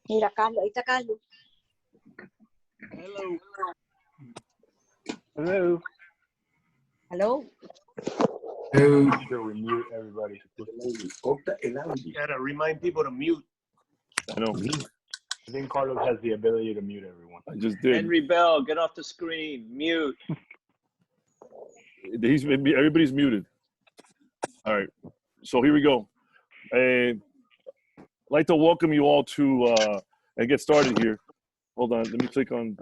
Mira, Carlos, ahí está Carlos. Hello. Hello. Hello. Make sure we mute everybody. You gotta remind people to mute. I know. I think Carlos has the ability to mute everyone. I just did. Henry Bell, get off the screen. Mute. Everybody's muted. All right. So here we go. I'd like to welcome you all to and get started here. Hold on. Let me click on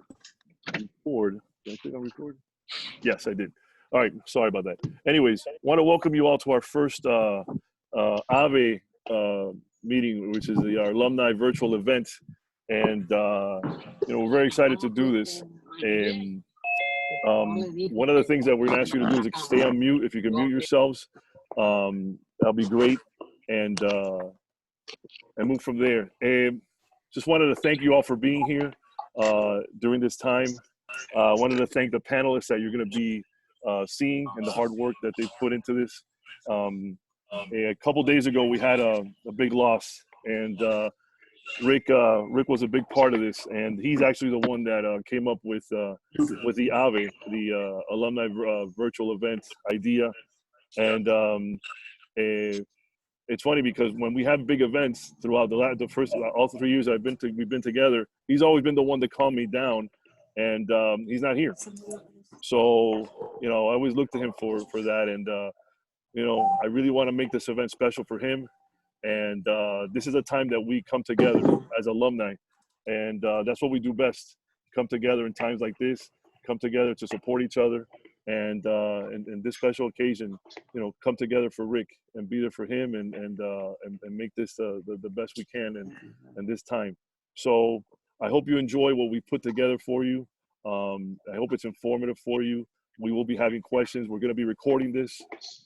record. Did I click on record? Yes, I did. All right. Sorry about that. Anyways, want to welcome you all to our first AVE meeting, which is our Alumni Virtual Event. And, we're very excited to do this. And one of the things that we're going to ask you to do is stay on mute. If you can mute yourselves, that'll be great. And move from there. And just wanted to thank you all for being here during this time. Wanted to thank the panelists that you're going to be seeing and the hard work that they've put into this. A couple days ago, we had a big loss, and Rick was a big part of this, and he's actually the one that came up with the AVE, the Alumni Virtual Event idea. And it's funny because when we have big events throughout the first all 3 years we've been together, he's always been the one to calm me down, and he's not here. So I always look to him for that, and I really want to make this event special for him. And this is a time that we come together as alumni, and that's what we do best: come together in times like this, come together to support each other, and this special occasion, come together for Rick and be there for him, and make this the best we can in this time. So I hope you enjoy what we put together for you. I hope it's informative for you. We will be having questions. We're going to be recording this,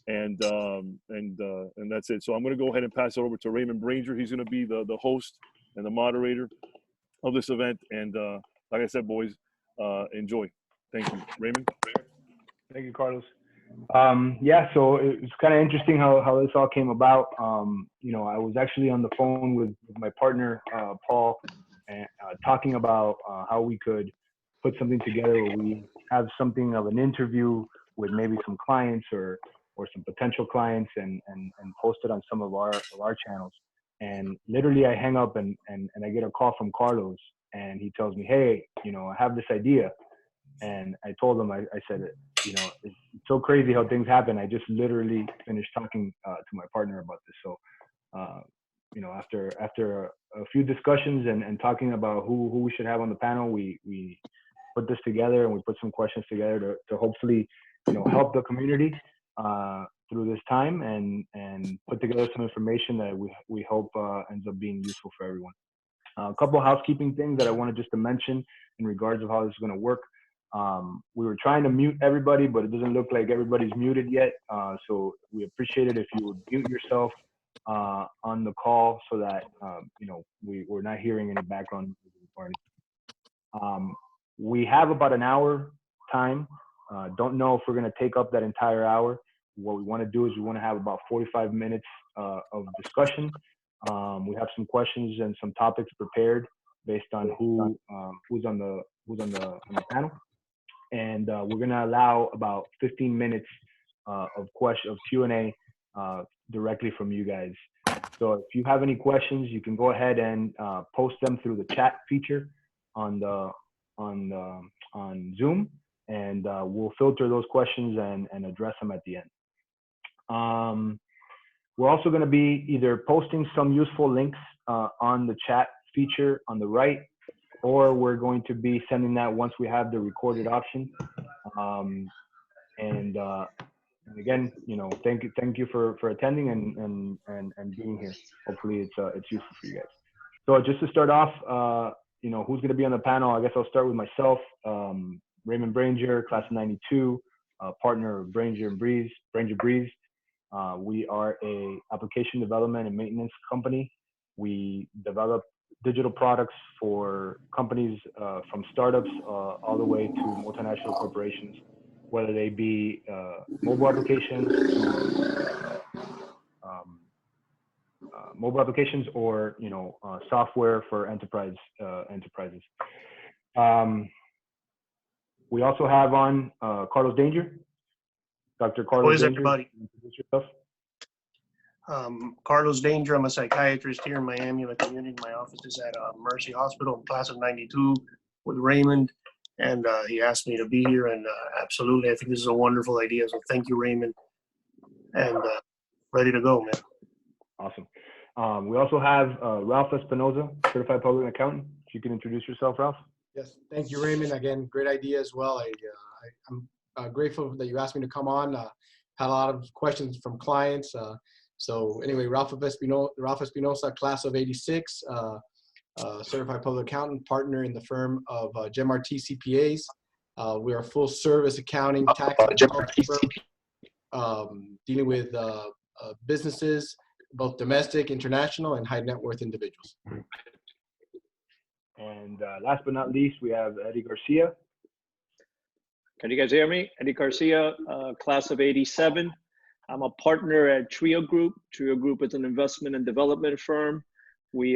and that's it. So I'm going to go ahead and pass it over to Ramon Branger. He's going to be the host and the moderator of this event. And like I said, boys, enjoy. Thank you, Ramon. Thank you, Carlos. So it's kind of interesting how this all came about. I was actually on the phone with my partner, Paul, and talking about how we could put something together where we have something of an interview with maybe some clients or some potential clients and post it on some of our channels. And literally I hang up and I get a call from Carlos, and he tells me, hey, I have this idea. And I told him, I said, it's so crazy how things happen. I just literally finished talking to my partner about this. So, after a few discussions and talking about who we should have on the panel, we put this together, and we put some questions together to hopefully, help the community through this time and put together some information that we hope ends up being useful for everyone. A couple of housekeeping things that I wanted just to mention in regards of how this is going to work. We were trying to mute everybody, but it doesn't look like everybody's muted yet. So we appreciate it if you would mute yourself on the call so that, we're not hearing any background noise. We have about an hour time. Don't know if we're going to take up that entire hour. What we want to do is we want to have about 45 minutes of discussion. We have some questions and some topics prepared based on who's on the panel. And we're going to allow about 15 minutes of Q&A directly from you guys. So if you have any questions, you can go ahead and post them through the chat feature on Zoom, and we'll filter those questions and address them at the end. We're also going to be either posting some useful links on the chat feature on the right, or we're going to be sending that once we have the recorded option. And again, thank you for attending and being here. Hopefully it's useful for you guys. So just to start off, who's going to be on the panel? I guess I'll start with myself. Ramon Branger, class of '92, partner of Branger Breeze. We are a application development and maintenance company. We develop digital products for companies from startups all the way to multinational corporations, whether they be mobile applications, mobile applications or software for enterprises. We also have on Carlos Danger, Dr. Carlos How is Danger. everybody? Introduce yourself. Carlos Danger. I'm a psychiatrist here in Miami, in the community. My office is at Mercy Hospital, class of '92, with Raymond, and he asked me to be here, and absolutely, I think this is a wonderful idea. So thank you, Raymond, and ready to go, man. Awesome. We also have Ralph Espinosa, certified public accountant. If you can introduce yourself, Ralph. Yes, thank you, Raymond. Again, great idea as well. I'm grateful that you asked me to come on. Had a lot of questions from clients. So anyway, Ralph Espinosa, class of '86, certified public accountant, partner in the firm of GEMRT CPAs. We are a full service accounting, tax, firm, dealing with businesses, both domestic, international, and high net worth individuals. And last but not least, we have Eddy Garcia. Can you guys hear me? Eddy Garcia, class of '87. I'm a partner at Trio Group. Trio Group is an investment and development firm. We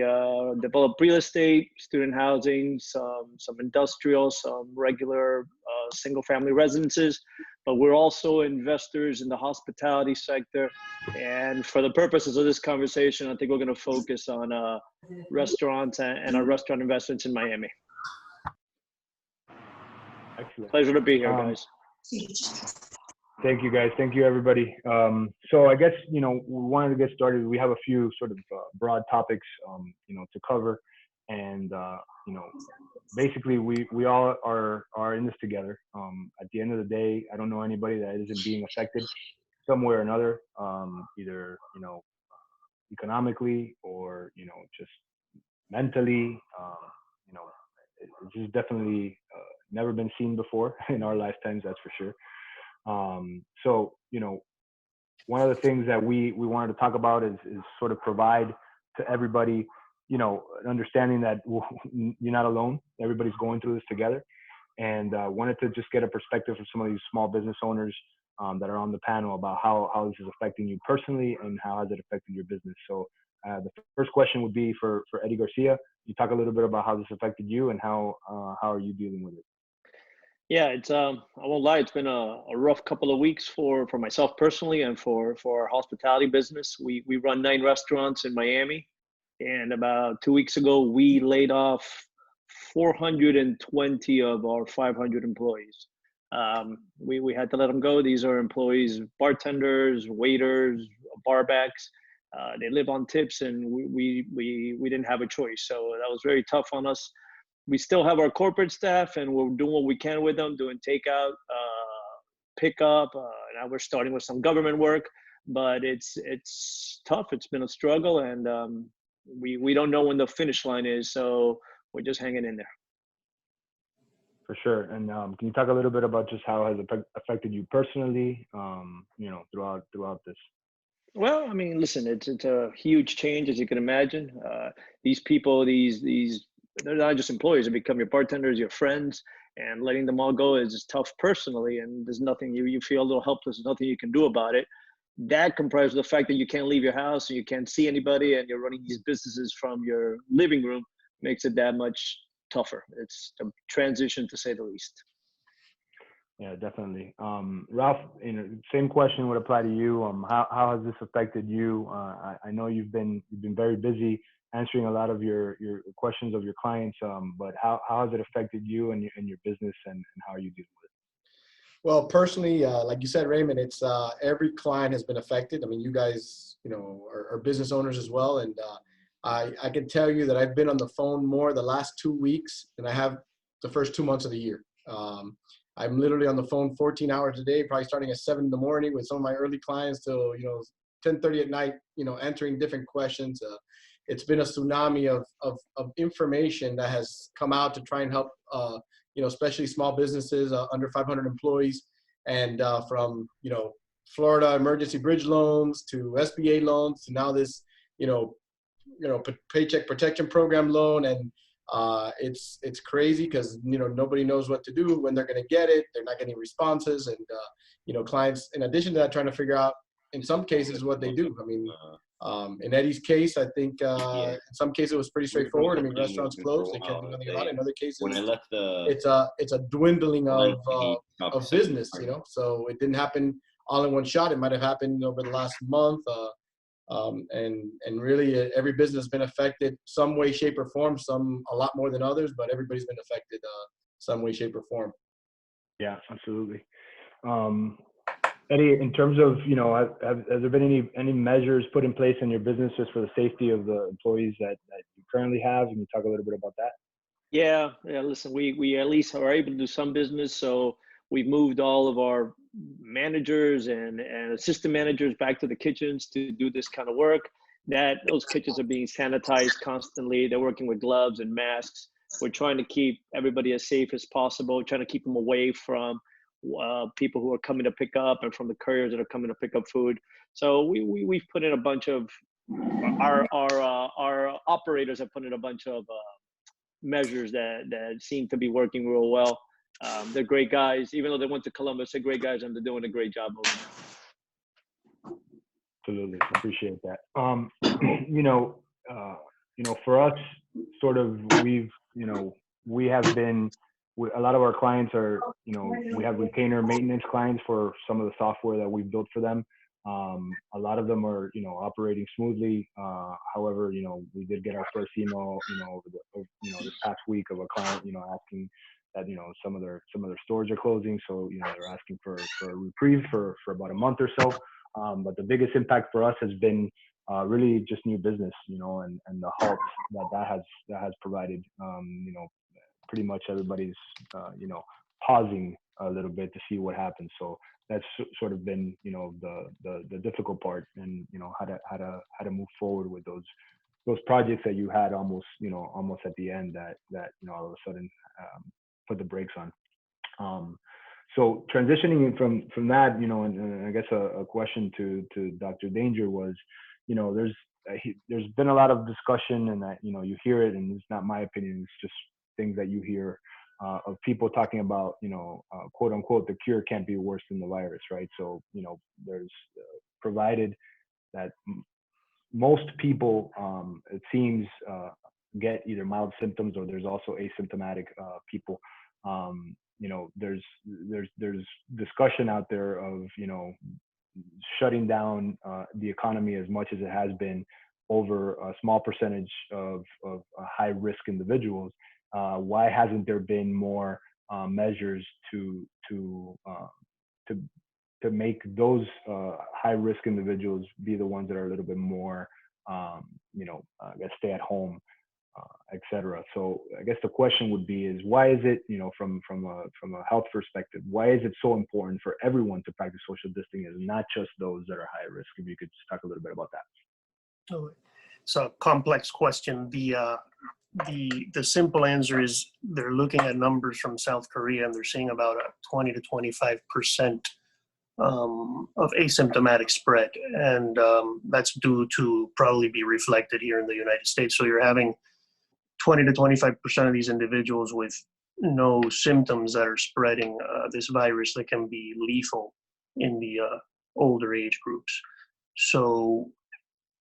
develop real estate, student housing, some industrial, some regular single-family residences. But we're also investors in the hospitality sector. And for the purposes of this conversation, I think we're going to focus on restaurants and our restaurant investments in Miami. Excellent. Pleasure to be here, guys. Thank you, guys. Thank you, everybody. So I guess, we wanted to get started. We have a few sort of broad topics, to cover. And, basically we all are in this together. At the end of the day, I don't know anybody that isn't being affected some way or another, either, economically or, just mentally. It's just definitely never been seen before in our lifetimes, that's for sure. So, one of the things that we wanted to talk about is sort of provide to everybody, an understanding that you're not alone. Everybody's going through this together. And wanted to just get a perspective from some of these small business owners that are on the panel about how this is affecting you personally and how has it affected your business. So the first question would be for Eddy Garcia. You talk a little bit about how this affected you and how are you dealing with it? Yeah, it's I won't lie, it's been a rough couple of weeks for myself personally and for our hospitality business. We run 9 restaurants in Miami, and about 2 weeks ago we laid off 420 of our 500 employees. We had to let them go. These are employees, bartenders, waiters, barbacks. They live on tips, and we didn't have a choice. So that was very tough on us. We still have our corporate staff, and we're doing what we can with them, doing takeout, pickup. Now we're starting with some government work, but it's tough. It's been a struggle, and we don't know when the finish line is, so we're just hanging in there. For sure. And can you talk a little bit about just how has it affected you personally, throughout this? Well, I mean, listen, it's a huge change, as you can imagine. These people, they're not just employees. They become your bartenders, your friends, and letting them all go is tough personally. And there's nothing, you feel a little helpless. There's nothing you can do about it. That comprises the fact that you can't leave your house and you can't see anybody, and you're running these businesses from your living room, makes it that much tougher. It's a transition, to say the least. Yeah, definitely. Ralph, same question would apply to you. How has this affected you? I know you've been very busy answering a lot of your questions of your clients, but how has it affected you and your business, and how are you dealing with it? Well, personally, like you said, Raymond, it's every client has been affected. I mean, you guys, are business owners as well, and I can tell you that I've been on the phone more the last 2 weeks than I have the first 2 months of the year. I'm literally on the phone 14 hours a day, probably starting at 7 in the morning with some of my early clients till 10:30 at night, answering different questions. It's been a tsunami of information that has come out to try and help, especially small businesses under 500 employees, and from Florida emergency bridge loans to SBA loans to now this Paycheck Protection Program loan. And it's crazy because nobody knows what to do, when they're going to get it. They're not getting responses, and clients, in addition to that, trying to figure out in some cases what they do. I mean, In Eddy's case, I think in some cases it was pretty straightforward. I mean, restaurants closed; they can't do anything about it. In other cases, when I left the it's a dwindling of conversation, business, you know. So it didn't happen all in one shot. It might have happened over the last month, and really every business has been affected some way, shape, or form. Some a lot more than others, but everybody's been affected some way, shape, or form. Yeah, absolutely. Eddy, in terms of, you know, has there been any measures put in place in your business just for the safety of the employees that you currently have? Can you talk a little bit about that? Yeah. Listen, we at least are able to do some business. So we've moved all of our managers and assistant managers back to the kitchens to do this kind of work. Those kitchens are being sanitized constantly. They're working with gloves and masks. We're trying to keep everybody as safe as possible, trying to keep them away from people who are coming to pick up and from the couriers that are coming to pick up food. So we've put in a bunch of our operators have put in a bunch of measures that seem to be working real well. They're great guys, even though they went to Columbus. They're great guys, and they're doing a great job over there. Absolutely, appreciate that. For us, sort of, we have been. A lot of our clients are, we have retainer maintenance clients for some of the software that we've built for them. A lot of them are, operating smoothly. However, we did get our first email, this past week of a client, asking that, some of their stores are closing. So, they're asking for a reprieve for about a month or so. But the biggest impact for us has been really just new business, and the halt that has provided. Pretty much everybody's, pausing a little bit to see what happens. So that's sort of been, the difficult part, and how to move forward with those projects that you had almost at the end that all of a sudden put the brakes on. So transitioning from that, and I guess a question to Dr. Danger was, there's been a lot of discussion, and that you hear it, and it's not my opinion, it's just things that you hear of people talking about, quote unquote, the cure can't be worse than the virus, right? So, there's provided that most people, it seems, get either mild symptoms, or there's also asymptomatic people. There's discussion out there of, shutting down the economy as much as it has been over a small percentage of high risk individuals. Why hasn't there been more measures to make those high risk individuals be the ones that are a little bit more, I guess, stay at home, et cetera? So I guess the question would be is, why is it, from a health perspective, why is it so important for everyone to practice social distancing, and not just those that are high risk? If you could just talk a little bit about that. Oh, it's a complex question. The simple answer is they're looking at numbers from South Korea, and they're seeing about a 20 to 25% of asymptomatic spread, and that's due to probably be reflected here in the United States. So you're having 20 to 25% of these individuals with no symptoms that are spreading this virus that can be lethal in the older age groups. So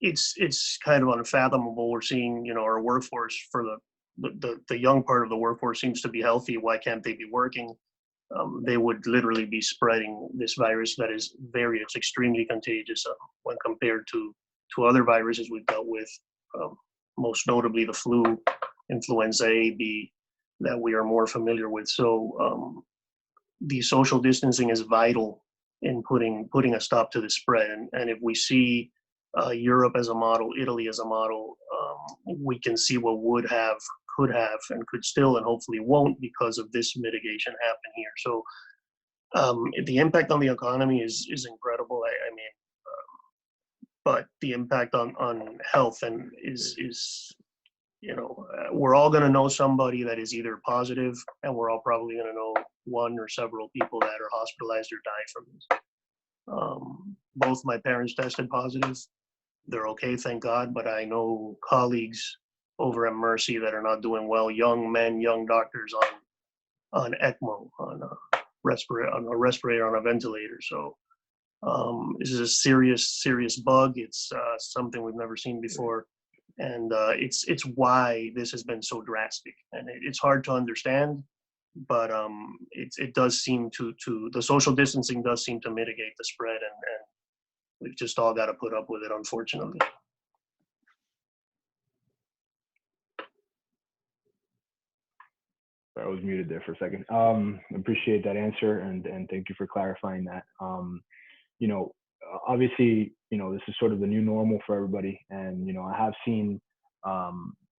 it's kind of unfathomable. We're seeing, our workforce for the young part of the workforce seems to be healthy. Why can't they be working? They would literally be spreading this virus that is it's extremely contagious when compared to other viruses we've dealt with, most notably the flu, influenza A, B, that we are more familiar with. So the social distancing is vital in putting a stop to the spread. And if we see Europe as a model, Italy as a model, we can see what could have, and could still, and hopefully won't, because of this mitigation happen here. So the impact on the economy is incredible. I mean, but the impact on health and is we're all going to know somebody that is either positive, and we're all probably going to know one or several people that are hospitalized or die from this. Both my parents tested positive. They're okay, thank God, but I know colleagues over at Mercy that are not doing well, young men, young doctors on ECMO, on a respirator, on a ventilator. So This is a serious bug. It's something we've never seen before. And it's why this has been so drastic. And it's hard to understand, but it does seem to the social distancing does seem to mitigate the spread, and we've just all got to put up with it, unfortunately. I was muted there for a second. Appreciate that answer, and thank you for clarifying that. You know, obviously, you know, this is sort of the new normal for everybody, and you know, I have seen,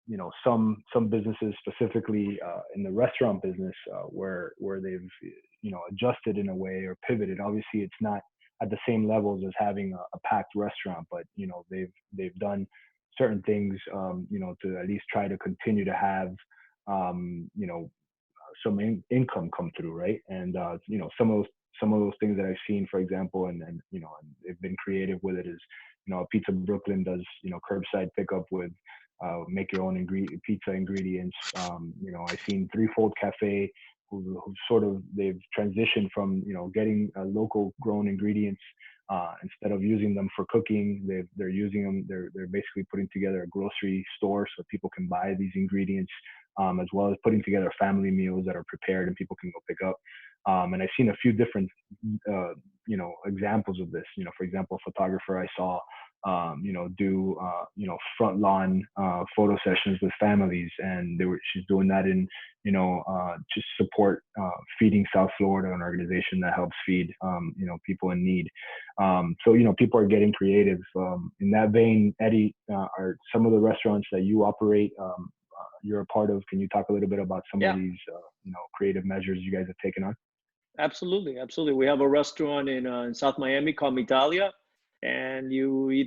you know, some businesses, specifically in the restaurant business, where they've, you know, adjusted in a way or pivoted. Obviously, it's not at the same levels as having a packed restaurant, but you know, they've done certain things, you know, to at least try to continue to have, you know, some income come through, right? And you know, some of those things that I've seen, for example, and you know, and they've been creative with it, is, you know, Pizza Brooklyn does, you know, curbside pickup with make your own pizza ingredients. You know, I've seen Threefold Cafe, who sort of, they've transitioned from, you know, getting local grown ingredients, instead of using them for cooking, they're using them, they're basically putting together a grocery store so people can buy these ingredients, as well as putting together family meals that are prepared and people can go pick up. And I've seen a few different, you know, examples of this. You know, for example, a photographer I saw, you know, do, you know, front lawn photo sessions with families, and she's doing that in, you know, to support Feeding South Florida, an organization that helps feed, you know, people in need. So, you know, people are getting creative. In that vein, Eddy, are some of the restaurants that you operate, you're a part of, can you talk a little bit about some of these, you know, creative measures you guys have taken on? Absolutely. We have a restaurant in South Miami called Mitalia, and you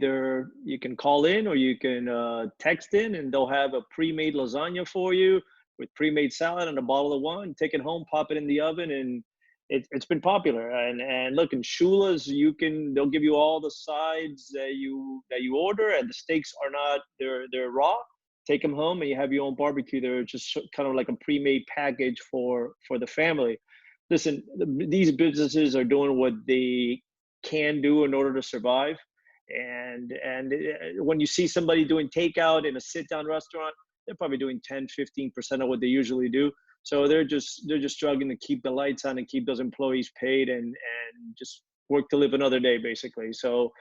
can call in or you can text in, and they'll have a pre-made lasagna for you with pre-made salad and a bottle of wine. Take it home, pop it in the oven, and it's been popular. And look, in Shula's, they'll give you all the sides that you order, and the steaks are not, they're raw. Take them home and you have your own barbecue. They're just kind of like a pre-made package for the family. Listen, these businesses are doing what they can do in order to survive. And when you see somebody doing takeout in a sit-down restaurant, they're probably doing 10-15% of what they usually do. So they're just struggling to keep the lights on and keep those employees paid and just work to live another day, basically. So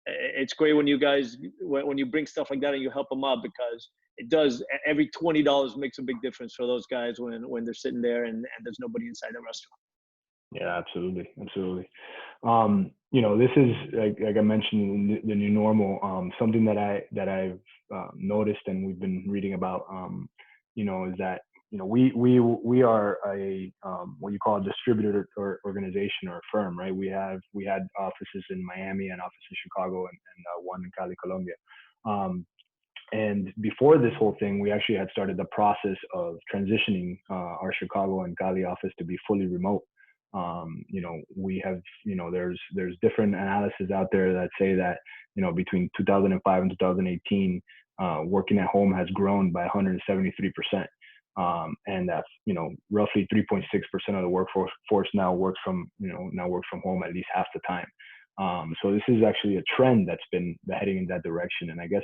it's great when you bring stuff like that and you help them out, because it does, every $20 makes a big difference for those guys when they're sitting there and there's nobody inside the restaurant. Yeah, absolutely. You know, this is like I mentioned, the new normal. Something that I've noticed and we've been reading about, you know, is that, you know, we are a what you call a distributor or organization or a firm, right? We had offices in Miami and office in Chicago and one in Cali, Colombia. And before this whole thing, we actually had started the process of transitioning our Chicago and Cali office to be fully remote. You know, we have, you know, there's different analysis out there that say that, you know, between 2005 and 2018, working at home has grown by 173%. And that's, you know, roughly 3.6% of the workforce now works from home at least half the time. So this is actually a trend that's been heading in that direction. And I guess,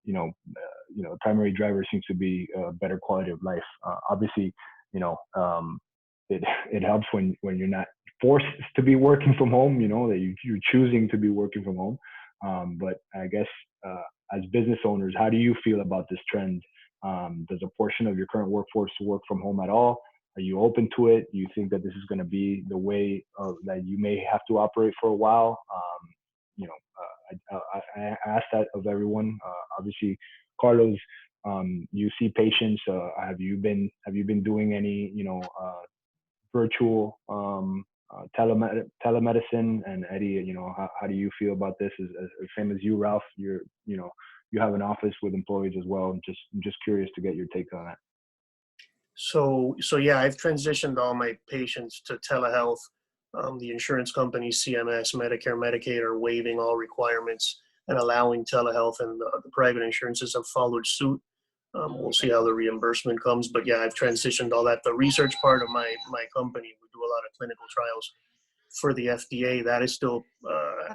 you know, the primary driver seems to be better quality of life. Obviously, you know, it helps when you're not forced to be working from home, you know, that you're choosing to be working from home. But I guess as business owners, how do you feel about this trend? Does a portion of your current workforce work from home at all? Are you open to it? Do you think that this is going to be the way that you may have to operate for a while? You know, I ask that of everyone. Obviously, Carlos, you see patients. Have you been doing any, you know, virtual telemedicine? And Eddy, you know, how do you feel about this? As same as you, Ralph, you know, you have an office with employees as well. I'm just curious to get your take on that. So yeah, I've transitioned all my patients to telehealth. The insurance companies, CMS, Medicare, Medicaid are waiving all requirements and allowing telehealth, and the private insurances have followed suit. We'll see how the reimbursement comes, but yeah, I've transitioned all that. The research part of my company, we do a lot of clinical trials. for the FDA, that is still,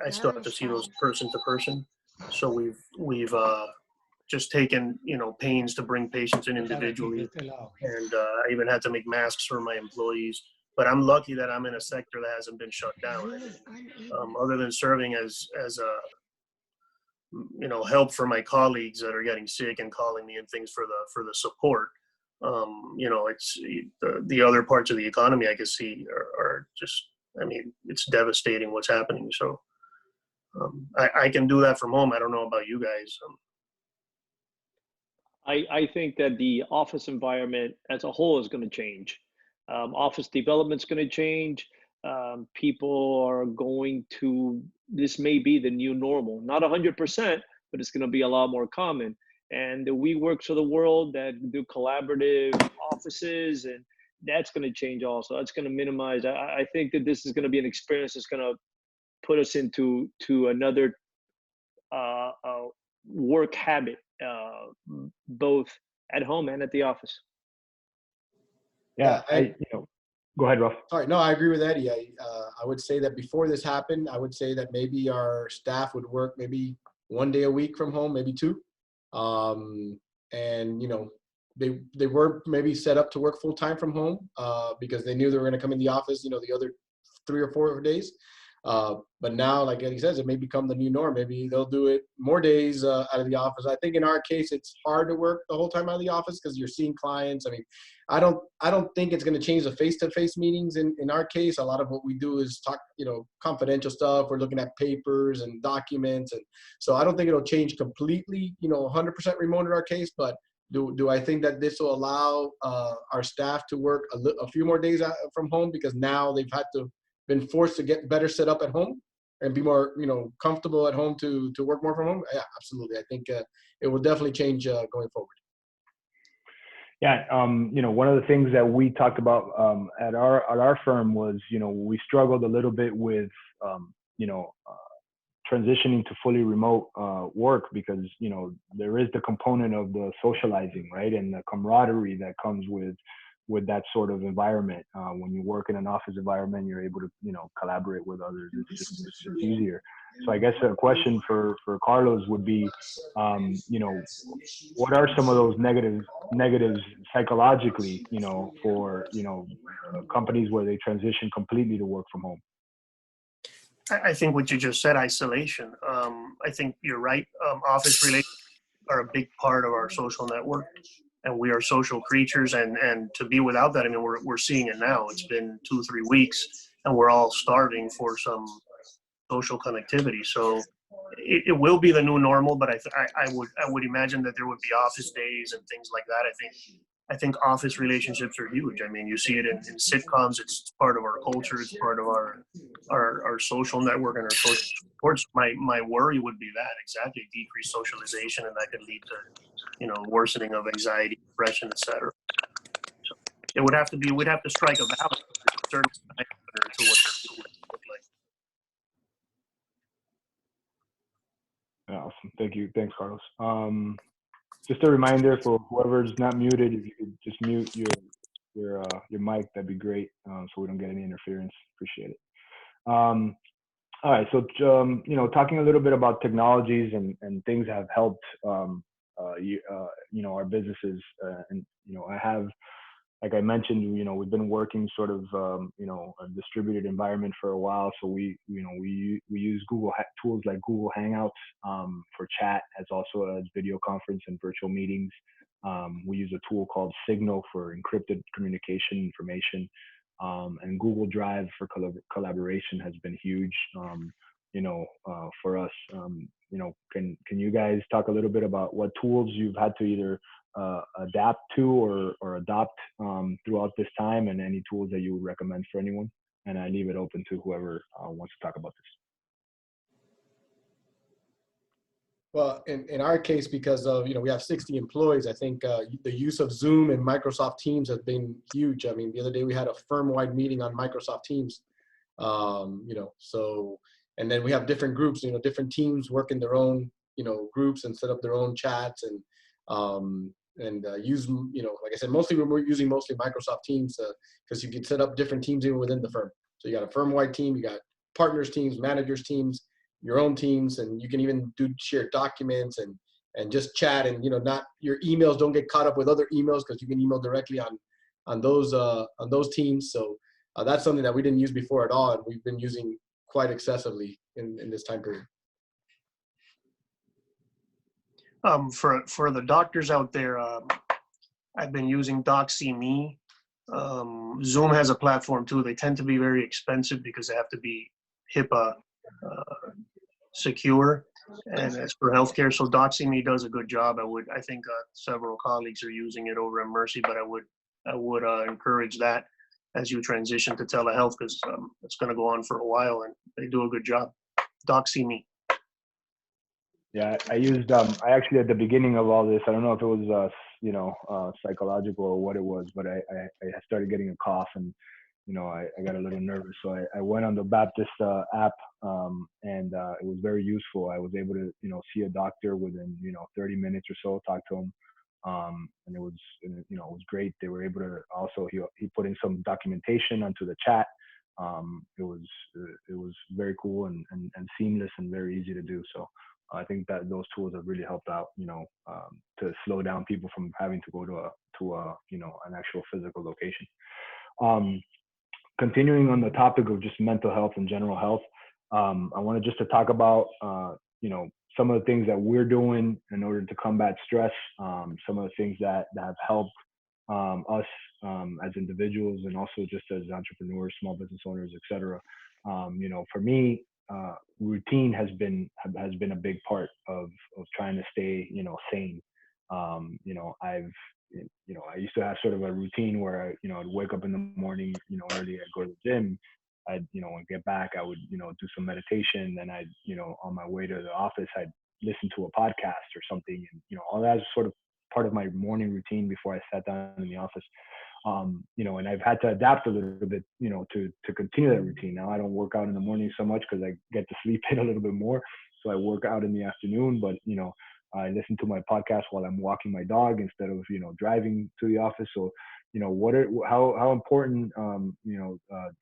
I still have to see those person to person. So we've just taken, pains to bring patients in individually. And I even had to make masks for my employees. But I'm lucky that I'm in a sector that hasn't been shut down. Other than serving as a help for my colleagues that are getting sick and calling me and things for the support. It's the other parts of the economy I can see are just, it's devastating what's happening. So I can do that from home. I don't know about you guys. I think that the office environment as a whole is going to change. Office development's going to change. People are going to, this may be the new normal, not 100%, but it's going to be a lot more common. And the WeWorks of the world that do collaborative offices, and that's going to change also. That's going to minimize. I think that this is going to be an experience that's going to put us into another work habit, both at home and at the office. Yeah, go ahead, Ralph. Sorry, no, I agree with Eddie. I would say that before this happened, I would say that maybe our staff would work maybe 1 day a week from home, maybe 2. And they were maybe set up to work full time from home because they knew they were going to come in the office, the other 3 or 4 days. But now, like Eddie says, it may become the new norm. Maybe they'll do it more days out of the office. I think in our case, it's hard to work the whole time out of the office because you're seeing clients. I don't think it's going to change the face-to-face meetings. In our case, a lot of what we do is talk, confidential stuff. We're looking at papers and documents, and so I don't think it'll change completely, 100% remote in our case. But do I think that this will allow our staff to work a few more days from home because now they've been forced to get better set up at home and be more, comfortable at home to work more from home? Yeah, absolutely. I think it will definitely change going forward. Yeah, one of the things that we talked about at our firm was, we struggled a little bit with, transitioning to fully remote work because, there is the component of the socializing, right, and the camaraderie that comes with that sort of environment. When you work in an office environment, you're able to, collaborate with others. It's just easier. So I guess a question for Carlos would be, what are some of those negatives psychologically, for, companies where they transition completely to work from home? I think what you just said, isolation. I think you're right. Office relations are a big part of our social network. And we are social creatures, and to be without that, we're seeing it now. It's been 2-3 weeks, and we're all starving for some social connectivity. So it will be the new normal, but I would imagine that there would be office days and things like that. I think office relationships are huge. You see it in sitcoms. It's part of our culture. It's part of our social network and our social supports. My worry would be that exactly decreased socialization, and that could lead to worsening of anxiety, depression, etc. So we'd have to strike a balance. Certainly to what it would look like. Yeah, awesome. Thank you. Thanks, Carlos. Just a reminder for whoever's not muted, if you could just mute your mic, that'd be great, so we don't get any interference. Appreciate it. All right, so talking a little bit about technologies and things that have helped our businesses, and I have, like I mentioned, we've been working sort of a distributed environment for a while, so we use tools like Google Hangouts for chat, as also as video conference and virtual meetings. We use a tool called Signal for encrypted communication information, and Google Drive for collaboration has been huge. For us, can you guys talk a little bit about what tools you've had to either adapt to or adopt throughout this time, and any tools that you would recommend for anyone? And I leave it open to whoever wants to talk about this. Well, in our case, because of, we have 60 employees, I think the use of Zoom and Microsoft Teams has been huge. The other day we had a firm-wide meeting on Microsoft Teams, so, and then we have different groups, different teams work in their own, groups and set up their own chats and use, like I said, we're using mostly Microsoft Teams because you can set up different teams even within the firm. So you got a firm-wide team, you got partners teams, managers teams, your own teams, and you can even do shared documents and just chat, and not your emails don't get caught up with other emails because you can email directly on those teams. So that's something that we didn't use before at all, and we've been using quite excessively in this time period. For the doctors out there, I've been using DocSeeMe. Zoom has a platform too. They tend to be very expensive because they have to be HIPAA secure, and as for healthcare, so DocSeeMe does a good job. I think several colleagues are using it over at Mercy, but I would encourage that as you transition to telehealth, because it's going to go on for a while, and they do a good job. DocSeeMe. Yeah, I used, I actually, at the beginning of all this, I don't know if it was, psychological or what it was, but I started getting a cough, and, I got a little nervous. So I went on the Baptist app, and it was very useful. I was able to, see a doctor within, 30 minutes or so, talk to him. And it was great. They were able to also, he put in some documentation onto the chat. It was very cool and seamless and very easy to do. So I think that those tools have really helped out, to slow down people from having to go to an actual physical location. Continuing on the topic of just mental health and general health, I wanted just to talk about, some of the things that we're doing in order to combat stress, some of the things that have helped us as individuals, and also just as entrepreneurs, small business owners, et cetera. For me, routine has been a big part of trying to stay, sane. I used to have sort of a routine where I'd wake up in the morning, early, I'd go to the gym, I'd, when I get back, I would, do some meditation. Then I'd, on my way to the office, I'd listen to a podcast or something. And, all that is sort of part of my morning routine before I sat down in the office. And I've had to adapt a little bit, to continue that routine. Now I don't work out in the morning so much because I get to sleep in a little bit more. So I work out in the afternoon, but, I listen to my podcast while I'm walking my dog instead of, driving to the office. So, how important,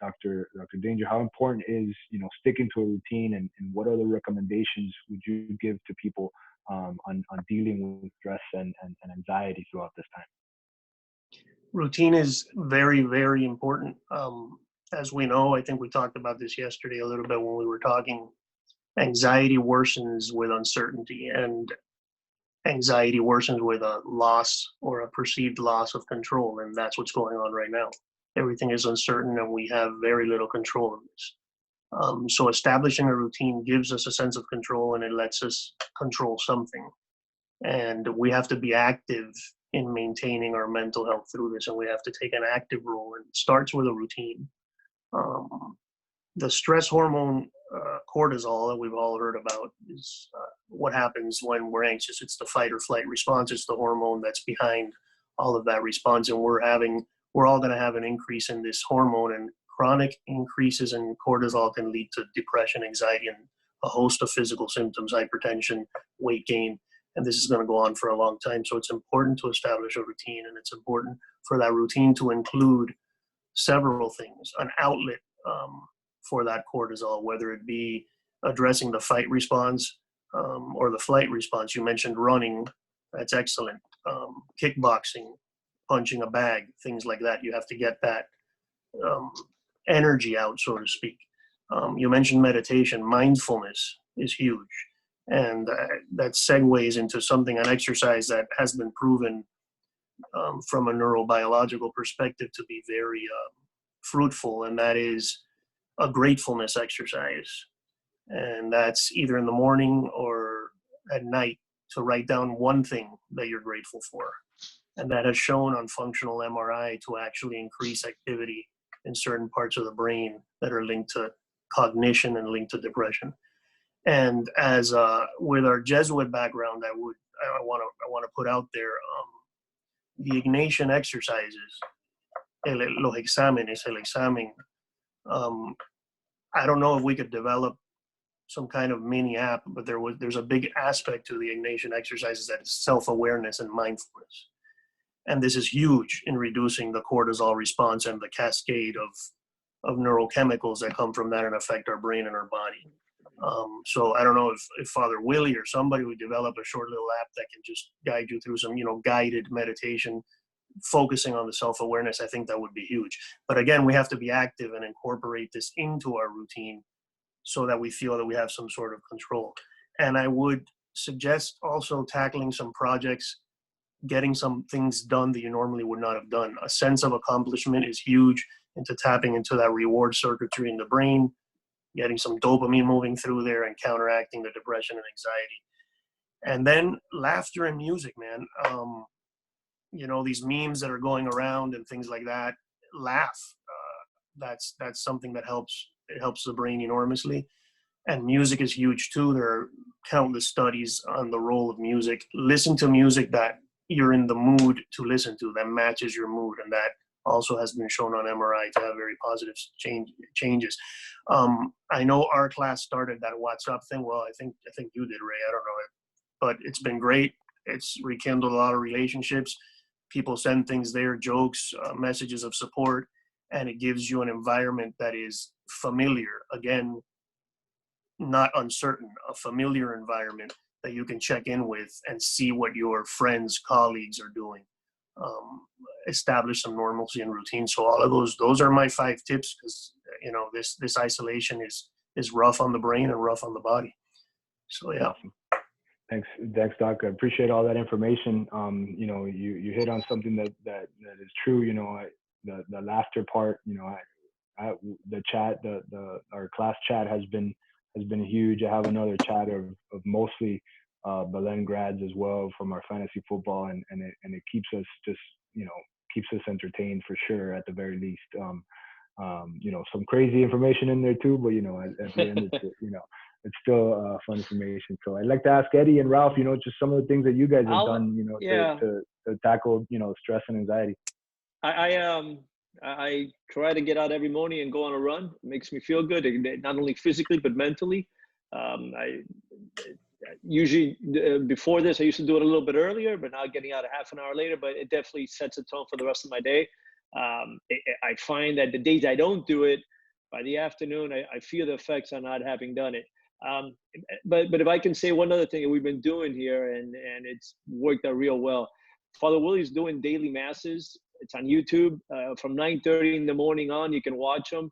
Dr. Danger, how important is, sticking to a routine, and what other recommendations would you give to people on dealing with stress and anxiety throughout this time? Routine is very, very important. As we know, I think we talked about this yesterday a little bit when we were talking, anxiety worsens with uncertainty, and anxiety worsens with a loss or a perceived loss of control. And that's what's going on right now. Everything is uncertain and we have very little control of this. So establishing a routine gives us a sense of control, and it lets us control something. And we have to be active in maintaining our mental health through this, and we have to take an active role, and it starts with a routine. The stress hormone, cortisol, that we've all heard about, is what happens when we're anxious. It's the fight or flight response. It's the hormone that's behind all of that response, and we're all going to have an increase in this hormone, and chronic increases in cortisol can lead to depression, anxiety, and a host of physical symptoms, hypertension, weight gain. And this is going to go on for a long time. So it's important to establish a routine, and it's important for that routine to include several things, an outlet for that cortisol, whether it be addressing the fight response or the flight response. You mentioned running. That's excellent. Kickboxing, punching a bag, things like that. You have to get that energy out, so to speak. You mentioned meditation. Mindfulness is huge. And that segues into an exercise that has been proven from a neurobiological perspective to be very fruitful, and that is a gratefulness exercise. And that's either in the morning or at night, to write down one thing that you're grateful for. And that has shown on functional MRI to actually increase activity in certain parts of the brain that are linked to cognition and linked to depression. And as with our Jesuit background, I want to put out there the Ignatian Exercises, los exámenes, el examen. I don't know if we could develop some kind of mini app, but there's a big aspect to the Ignatian Exercises that is self-awareness and mindfulness. And this is huge in reducing the cortisol response and the cascade of of neurochemicals that come from that and affect our brain and our body. So I don't know if Father Willie or somebody would develop a short little app that can just guide you through some, guided meditation, focusing on the self-awareness. I think that would be huge. But again, we have to be active and incorporate this into our routine so that we feel that we have some sort of control. And I would suggest also tackling some projects, getting some things done that you normally would not have done. A sense of accomplishment is huge into tapping into that reward circuitry in the brain, getting some dopamine moving through there and counteracting the depression and anxiety. And then laughter and music, man. These memes that are going around and things like that, laugh. That's something that helps. It helps the brain enormously. And music is huge too. There are countless studies on the role of music. Listen to music that you're in the mood to listen to, that matches your mood, and that also has been shown on MRI to have very positive changes. I know our class started that WhatsApp thing. Well, I think you did, Ray. I don't know, but it's been great. It's rekindled a lot of relationships. People send things there, jokes, messages of support, and it gives you an environment that is familiar. Again, not uncertain, a familiar environment that you can check in with and see what your friends, colleagues are doing. Establish some normalcy and routine. So all of those are my 5 tips, because this isolation is rough on the brain and rough on the body. So yeah. Thanks, Doc. I appreciate all that information. You hit on something that is true. The laughter part. The chat, our class chat has been huge. I have another chat of mostly Belen grads as well from our fantasy football, and it keeps us keeps us entertained for sure, at the very least. Some crazy information in there too, but at the end it's still fun information. So I'd like to ask Eddy and Ralph, just some of the things that you guys have done, to tackle stress and anxiety. I try to get out every morning and go on a run. It makes me feel good, not only physically but mentally. I usually before this I used to do it a little bit earlier, but now getting out a half an hour later. But it definitely sets a tone for the rest of my day. I find that the days I don't do it, by the afternoon I feel the effects on not having done it. But if I can say one other thing that we've been doing here, and it's worked out real well. Father Willie's doing daily masses. It's on YouTube from 9:30 in the morning on. You can watch them.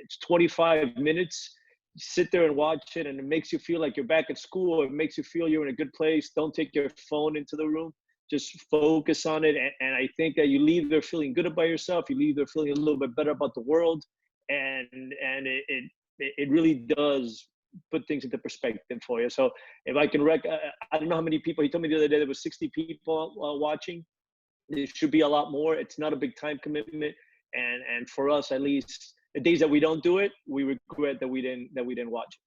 It's 25 minutes. You sit there and watch it, and it makes you feel like you're back at school. It makes you feel you're in a good place. Don't take your phone into the room. Just focus on it. And I think that you leave there feeling good about yourself. You leave there feeling a little bit better about the world. And it really does put things into perspective for you. So if I can I don't know how many people, he told me the other day there was 60 people watching. There should be a lot more. It's not a big time commitment. And for us, at least, the days that we don't do it, we regret that we didn't watch it.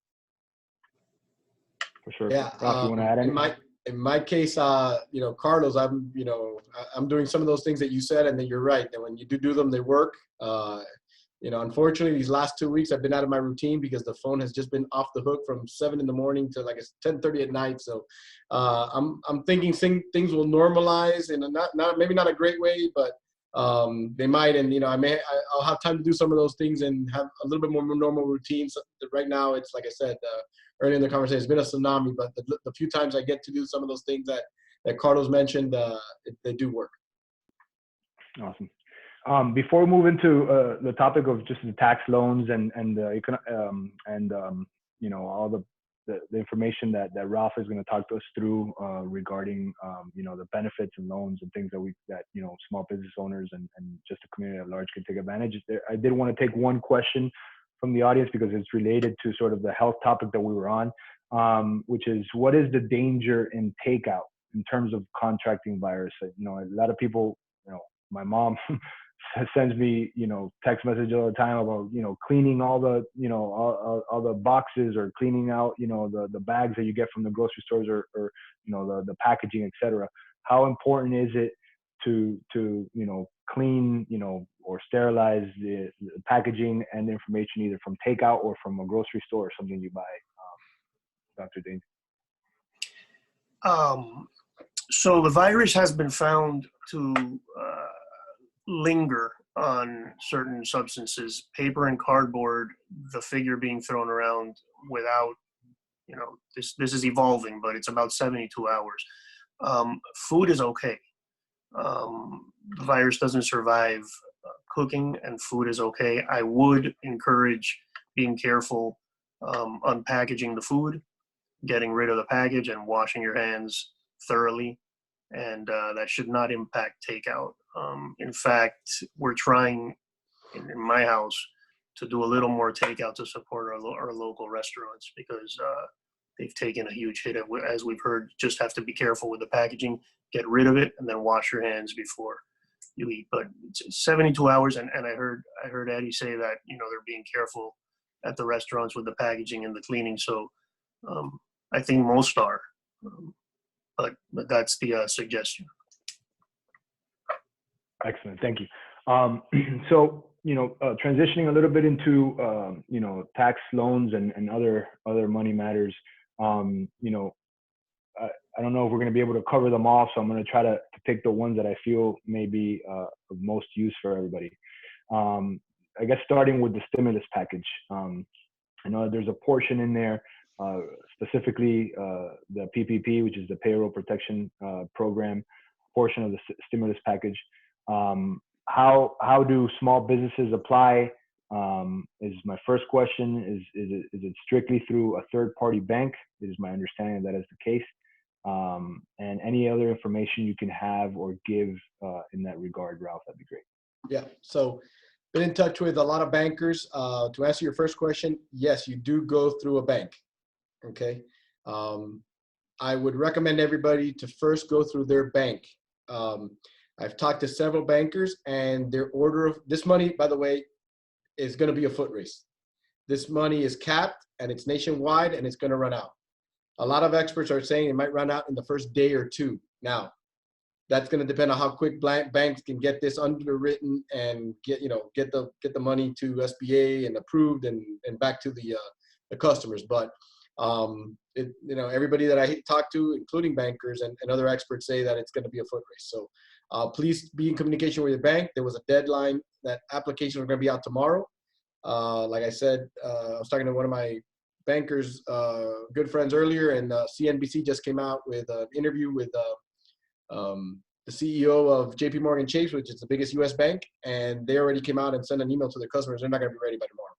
For sure. Yeah. Ralph, you want to add anything? In my case, Carlos, I'm doing some of those things that you said, and then you're right. That when you do them, they work. Unfortunately, these last 2 weeks I've been out of my routine because the phone has just been off the hook from 7 in the morning to like 10:30 at night. So I'm thinking things will normalize in maybe not a great way, but they might. And I'll have time to do some of those things and have a little bit more normal routine. So right now, it's like I said earlier in the conversation, it's been a tsunami. But the few times I get to do some of those things that Carlos mentioned, they do work. Awesome. Before we move into the topic of just the tax loans and all the information that Ralph is going to talk to us through regarding the benefits and loans and things that small business owners and just the community at large can take advantage of. I did want to take one question from the audience because it's related to sort of the health topic that we were on, which is, what is the danger in takeout in terms of contracting virus? A lot of people, my mom sends me, text messages all the time about, cleaning all the, all the boxes, or cleaning out, the bags that you get from the grocery stores, or the packaging, etc. How important is it to clean, or sterilize the packaging and information either from takeout or from a grocery store or something you buy, Dr. Dane? So the virus has been found to linger on certain substances. Paper and cardboard, the figure being thrown around without, this is evolving, but it's about 72 hours. Food is okay. The virus doesn't survive cooking, and food is okay. I would encourage being careful unpackaging the food, getting rid of the package, and washing your hands thoroughly. And that should not impact takeout. In fact, we're trying in my house to do a little more takeout to support our local restaurants, because they've taken a huge hit. As we've heard, just have to be careful with the packaging, get rid of it, and then wash your hands before you eat. But it's 72 hours, and I heard Eddy say that they're being careful at the restaurants with the packaging and the cleaning. So I think most are, but that's the suggestion. Excellent, thank you. So transitioning a little bit into tax loans and other money matters. I don't know if we're going to be able to cover them all, so I'm going to try to pick the ones that I feel may be of most use for everybody. I guess starting with the stimulus package. I know there's a portion in there, specifically the PPP, which is the Payroll Protection Program portion of the stimulus package. How do small businesses apply? Is my first question. Is it strictly through a third-party bank? It is my understanding that is the case. And any other information you can have or give in that regard, Ralph, that'd be great. Yeah, so been in touch with a lot of bankers. To answer your first question, yes, you do go through a bank, okay? I would recommend everybody to first go through their bank. I've talked to several bankers, and their order of this money, by the way, is going to be a foot race. This money is capped, and it's nationwide, and it's going to run out. A lot of experts are saying it might run out in the first day or two. Now, that's going to depend on how quick banks can get this underwritten and get the money to SBA and approved and back to the customers. But everybody that I talk to, including bankers and other experts, say that it's going to be a foot race. So please be in communication with your bank. There was a deadline that applications are going to be out tomorrow. Like I said, I was talking to one of my bankers, good friends earlier, and CNBC just came out with an interview with the CEO of JP Morgan Chase, which is the biggest US bank, and they already came out and sent an email to their customers. They're not going to be ready by tomorrow,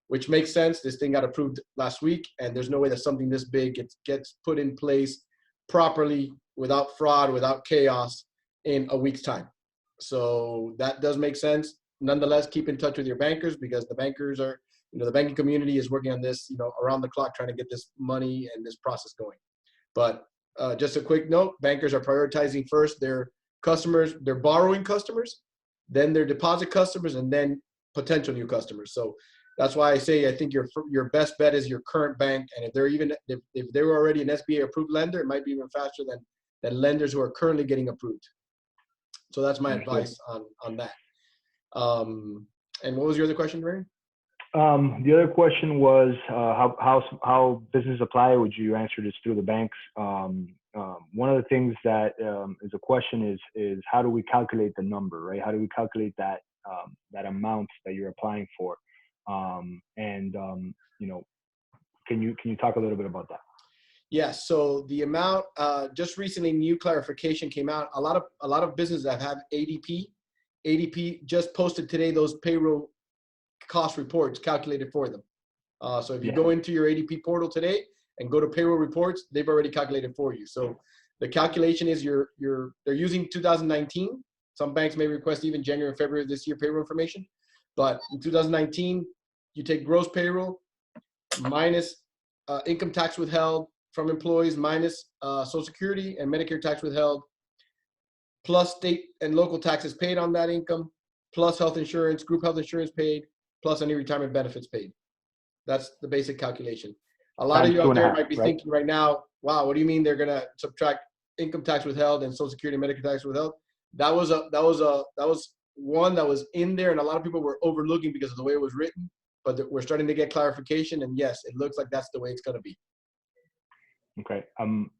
which makes sense. This thing got approved last week, and there's no way that something this big gets put in place properly, without fraud, without chaos, in a week's time. So that does make sense. Nonetheless, keep in touch with your bankers, because the bankers are, the banking community is working on this, around the clock, trying to get this money and this process going. But just a quick note, bankers are prioritizing first their customers, their borrowing customers, then their deposit customers, and then potential new customers. So that's why I say I think your best bet is your current bank. And if they were already an SBA approved lender, it might be even faster than lenders who are currently getting approved. So that's my advice on that. And what was your other question, Ray? The other question was how business apply. Would you answer this through the banks? One of the things that is a question is how do we calculate the number, right? How do we calculate that amount that you're applying for? Can you talk a little bit about that? Yes. So the amount, just recently, new clarification came out. A lot of businesses that have ADP. ADP just posted today those payroll cost reports calculated for them. So if you go into your ADP portal today and go to payroll reports, they've already calculated for you. So the calculation is they're using 2019. Some banks may request even January and February of this year payroll information, but in 2019, you take gross payroll minus income tax withheld from employees, minus Social Security and Medicare tax withheld, plus state and local taxes paid on that income, plus health insurance, group health insurance paid, plus any retirement benefits paid. That's the basic calculation. A lot of you out there might be thinking right now, wow, what do you mean they're gonna subtract income tax withheld and Social Security and Medicare tax withheld? That was one that was in there, and a lot of people were overlooking because of the way it was written, but we're starting to get clarification, and yes, it looks like that's the way it's gonna be. Okay,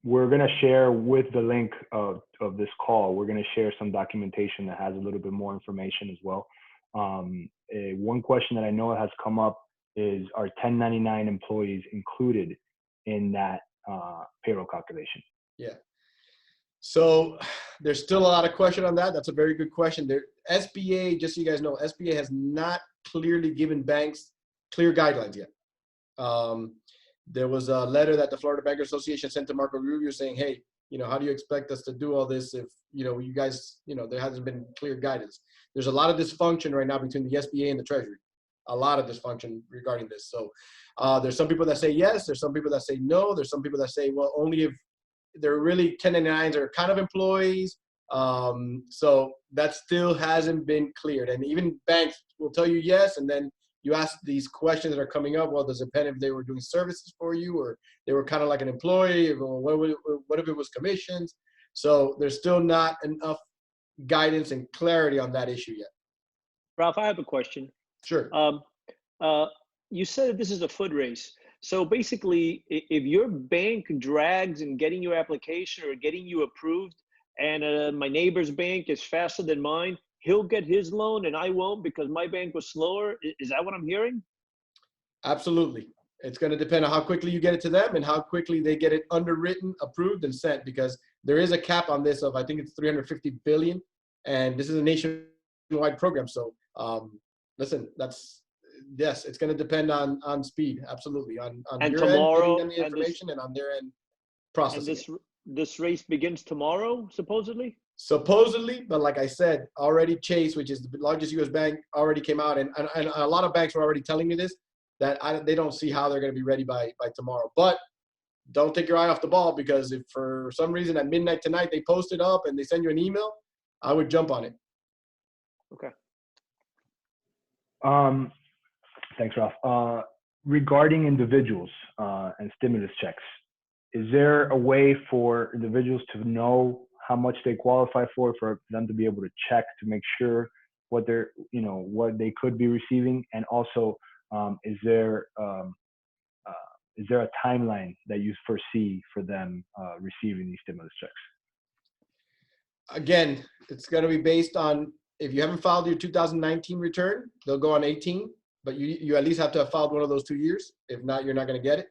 we're gonna share with the link of this call, we're gonna share some documentation that has a little bit more information as well. One question that I know has come up is, are 1099 employees included in that payroll calculation? Yeah. So there's still a lot of question on that. That's a very good question. SBA, just so you guys know, SBA has not clearly given banks clear guidelines yet. There was a letter that the Florida Bankers Association sent to Marco Rubio saying, hey, how do you expect us to do all this if, you guys, there hasn't been clear guidance. There's a lot of dysfunction right now between the SBA and the Treasury. A lot of dysfunction regarding this. So there's some people that say yes. There's some people that say no. There's some people that say, well, only if they're really 1099s are kind of employees. So that still hasn't been cleared. And even banks will tell you yes. And then you ask these questions that are coming up. Well, does it depend if they were doing services for you or they were kind of like an employee? Or what if it was commissions? So there's still not enough guidance and clarity on that issue yet. Ralph, I have a question. Sure. You said that this is a foot race. So basically, if your bank drags in getting your application or getting you approved, and my neighbor's bank is faster than mine, he'll get his loan and I won't because my bank was slower. Is that what I'm hearing? Absolutely. It's going to depend on how quickly you get it to them and how quickly they get it underwritten, approved, and sent, because there is a cap on this of, I think it's 350 billion. And this is a nationwide program. So listen, yes, it's going to depend on speed. Absolutely. On and your tomorrow, end, getting them the information and on their end processing. And this race begins tomorrow, supposedly? Supposedly, but like I said, already Chase, which is the largest U.S. bank, already came out, and a lot of banks were already telling me this, that they don't see how they're going to be ready by tomorrow. But don't take your eye off the ball, because if for some reason at midnight tonight they post it up and they send you an email, I would jump on it. Okay. Thanks, Ralph. Regarding individuals and stimulus checks, is there a way for individuals to know how much they qualify for them to be able to check to make sure what they're, what they could be receiving? And also, is there a timeline that you foresee for them receiving these stimulus checks? Again, it's going to be based on, if you haven't filed your 2019 return, they'll go on 18, but you at least have to have filed one of those 2 years. If not, you're not going to get it.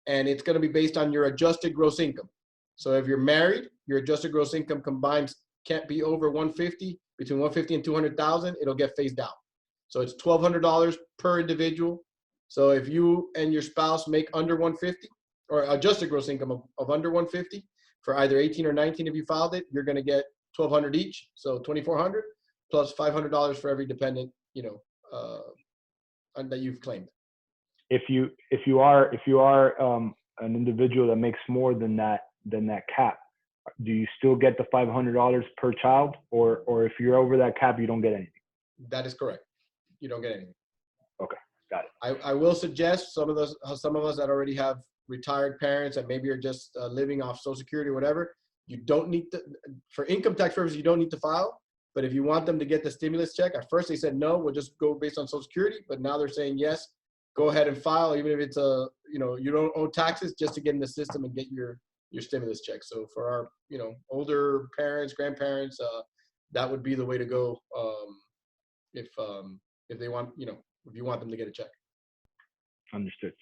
And it's going to be based on your adjusted gross income. So if you're married, your adjusted gross income combined can't be over 150, between 150 and 200,000, it'll get phased out. So it's $1,200 per individual. So if you and your spouse make under 150, or adjusted gross income of under 150 for either 18 or 19, if you filed it, you're going to get $1,200 each. So $2,400 plus $500 for every dependent, that you've claimed. If you are an individual that makes more than that cap, do you still get the $500 per child, or if you're over that cap, you don't get anything? That is correct. You don't get anything. Okay, got it. I will suggest some of us that already have retired parents and maybe are just living off Social Security or whatever, you don't need to, for income tax purposes, you don't need to file. But if you want them to get the stimulus check, at first they said no, we'll just go based on Social Security. But now they're saying yes, go ahead and file, even if it's you don't owe taxes, just to get in the system and get your stimulus check. So for our older parents, grandparents, that would be the way to go if they want, if you want them to get a check. Understood.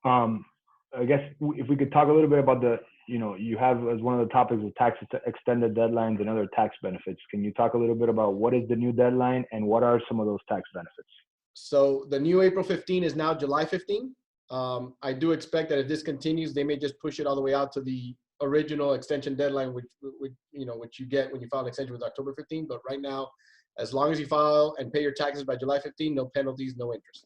I guess if we could talk a little bit about you have as one of the topics of tax extended deadlines and other tax benefits. Can you talk a little bit about what is the new deadline and what are some of those tax benefits? So the new April 15 is now July 15. I do expect that if this continues, they may just push it all the way out to the original extension deadline, which you get when you file an extension with October 15. But right now, as long as you file and pay your taxes by July 15, no penalties, no interest.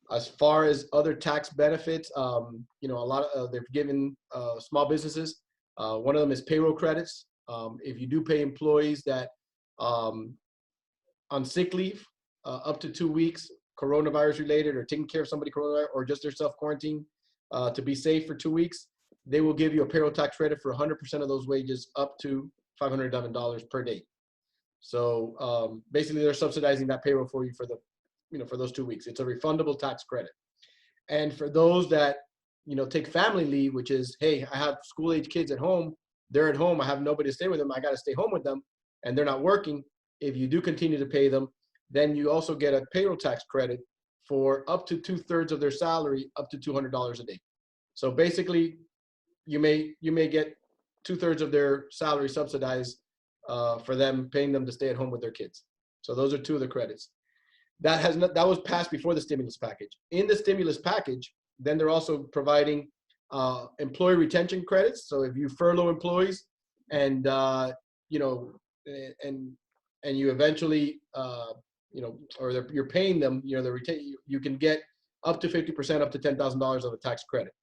As far as other tax benefits, a lot of they've given small businesses. One of them is payroll credits. If you do pay employees that on sick leave up to 2 weeks, coronavirus related, or taking care of somebody coronavirus, or just their self-quarantine to be safe for 2 weeks, they will give you a payroll tax credit for 100% of those wages up to $511 per day. So basically, they're subsidizing that payroll for you for for those 2 weeks. It's a refundable tax credit. And for those that take family leave, which is, hey, I have school-age kids at home. They're at home. I have nobody to stay with them. I got to stay home with them, and they're not working. if you do continue to pay them, then you also get a payroll tax credit for up to 2/3 of their salary, up to $200 a day. So basically, you may get 2/3 of their salary subsidized for them, paying them to stay at home with their kids. So those are two of the credits. That was passed before the stimulus package. In the stimulus package, then they're also providing employee retention credits. So if you furlough employees and you know, and you eventually you know, or you're paying them, you know, you can get up to 50%, up to $10,000 of a tax credit.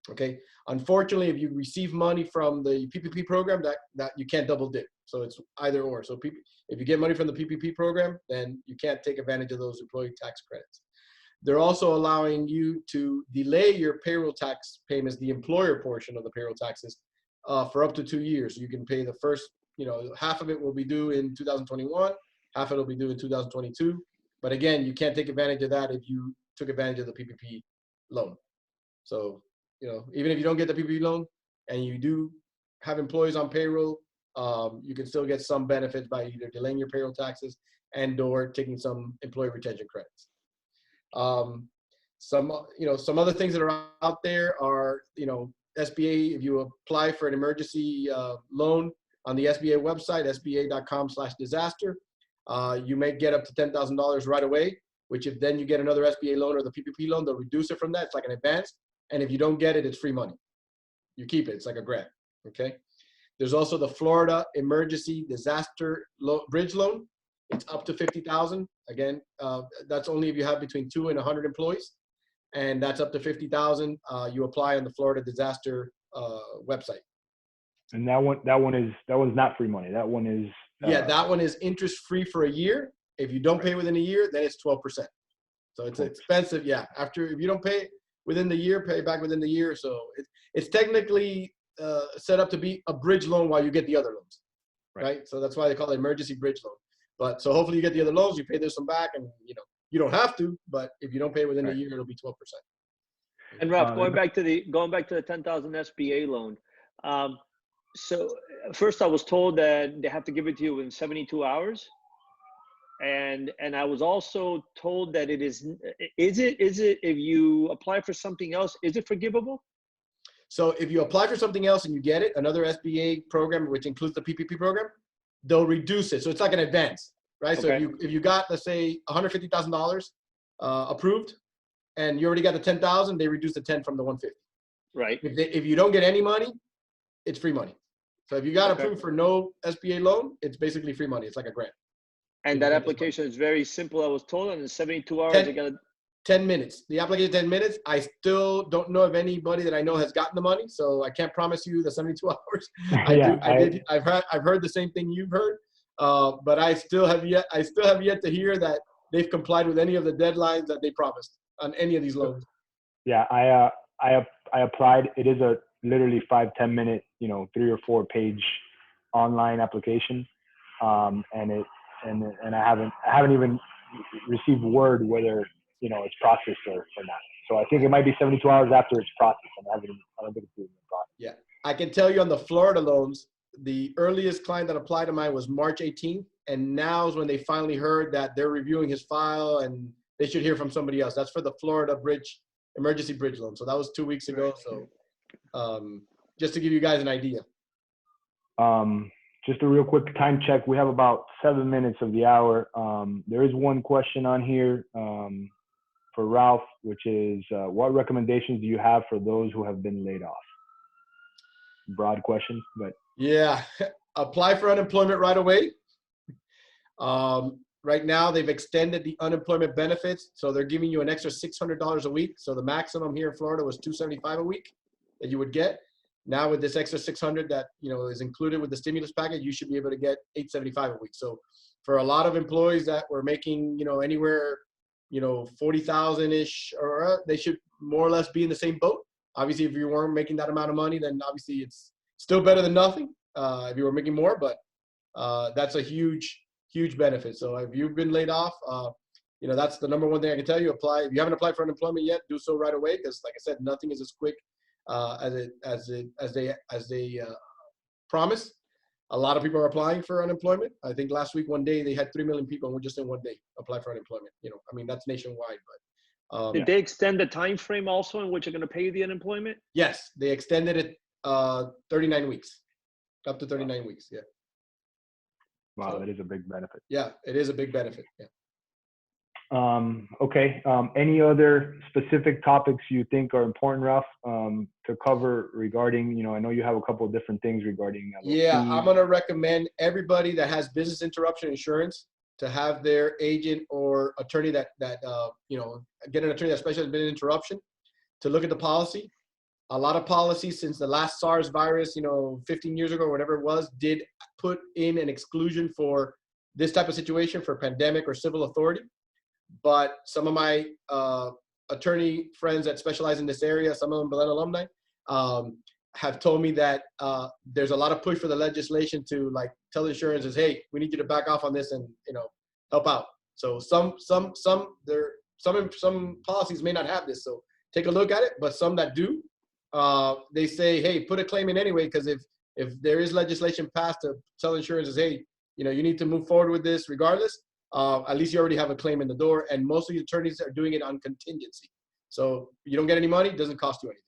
Okay. Unfortunately, if you receive money from the PPP program, that you can't double dip. So it's either or. So if you get money from the PPP program, then you can't take advantage of those employee tax credits. They're also allowing you to delay your payroll tax payments, the employer portion of the payroll taxes, for up to 2 years. You can pay the first, you know, half of it will be due in 2021, half of it will be due in 2022. But again, you can't take advantage of that if you took advantage of the PPP loan. So, you know, even if you don't get the PPP loan and you do have employees on payroll, you can still get some benefits by either delaying your payroll taxes and or taking some employee retention credits. Some other things that are out there are, you know, SBA, if you apply for an emergency loan on the SBA website, sba.com/disaster, you may get up to $10,000 right away, which if then you get another SBA loan or the PPP loan, they'll reduce it from that. It's like an advance. And if you don't get it, it's free money. You keep it. It's like a grant. Okay. There's also the Florida Emergency Disaster Bridge Loan. It's up to $50,000. Again, that's only if you have between 2 and 100 employees, and that's up to $50,000. You apply on the Florida Disaster website. And that one's not free money. That one is yeah, that one is interest free for a year. If you don't pay within a year, then it's 12%. So it's expensive. Yeah, if you don't pay within the year, pay back within the year. So it's technically set up to be a bridge loan while you get the other loans, right? So that's why they call it emergency bridge loan. But so hopefully you get the other loans, you pay this one back, and you know you don't have to, but if you don't pay within a year, it'll be 12%. And Ralph, going back to the 10,000 SBA loan. So first I was told that they have to give it to you in 72 hours. And I was also told that it is it if you apply for something else, is it forgivable? So if you apply for something else and you get it, another SBA program, which includes the PPP program, they'll reduce it. So it's like an advance, right? Okay. So if you got, let's say, $150,000 approved, and you already got the 10,000, they reduce the 10 from the 150. Right. If you don't get any money, it's free money. So if you got approved for no SBA loan, it's basically free money. It's like a grant. And that application is very simple, I was told, and in 72 hours, I got 10 minminutes. The application 10 minutes. I still don't know of anybody that I know has gotten the money, so I can't promise you the 72 hours. I've heard the same thing you've heard, but I still have yet to hear that they've complied with any of the deadlines that they promised on any of these loans. Yeah, I applied. It is a literally 5-10 minute, 3 or 4 page online application, and I haven't even received word whether it's processed or not. So I think it might be 72 hours after it's processed, and I don't think it's even processed. Yeah, I can tell you on the Florida loans, the earliest client that applied to mine was March 18th, and now is when they finally heard that they're reviewing his file and they should hear from somebody else. That's for the Florida emergency bridge loan. So that was 2 weeks ago. So just to give you guys an idea. Just a real quick time check. We have about 7 minutes of the hour. There is one question on here for Ralph, which is, what recommendations do you have for those who have been laid off? Broad question, but. Yeah, apply for unemployment right away. Right now, they've extended the unemployment benefits, so they're giving you an extra $600 a week. So the maximum here in Florida was $275 a week that you would get. Now with this extra $600 that is included with the stimulus package, you should be able to get $875 a week. So for a lot of employees that were making anywhere 40,000-ish, or they should more or less be in the same boat. Obviously, if you weren't making that amount of money, then obviously it's still better than nothing. If you were making more, but that's a huge benefit. So if you've been laid off, that's the number one thing I can tell you. Apply. If you haven't applied for unemployment yet, do so right away, because like I said, nothing is as quick as they promise. A lot of people are applying for unemployment. I think last week, one day, they had 3 million people, and we're just in one day apply for unemployment. I mean, that's nationwide, but Did they extend the time frame also in which they're going to pay you the unemployment? yes, they extended it 39 weeks, up to 39 weeks. Yeah. Wow, So, that is a big benefit. yeah, it is a big benefit. Yeah. Okay. Any other specific topics you think are important, Ralph, to cover regarding, I know you have a couple of different things regarding. Yeah, fees. I'm going to recommend everybody that has business interruption insurance to have their agent or attorney that get an attorney that specializes in business interruption to look at the policy. A lot of policies since the last SARS virus, 15 years ago, or whatever it was, did put in an exclusion for this type of situation for pandemic or civil authority. But some of my attorney friends that specialize in this area, some of them Belen alumni, have told me that there's a lot of push for the legislation to tell insurances, hey, we need you to back off on this and help out. So some policies may not have this, so take a look at it. But some that do, they say, hey, put a claim in anyway, because if there is legislation passed to tell insurances, hey, you need to move forward with this regardless. At least you already have a claim in the door, and most of the attorneys are doing it on contingency. So you don't get any money, it doesn't cost you anything.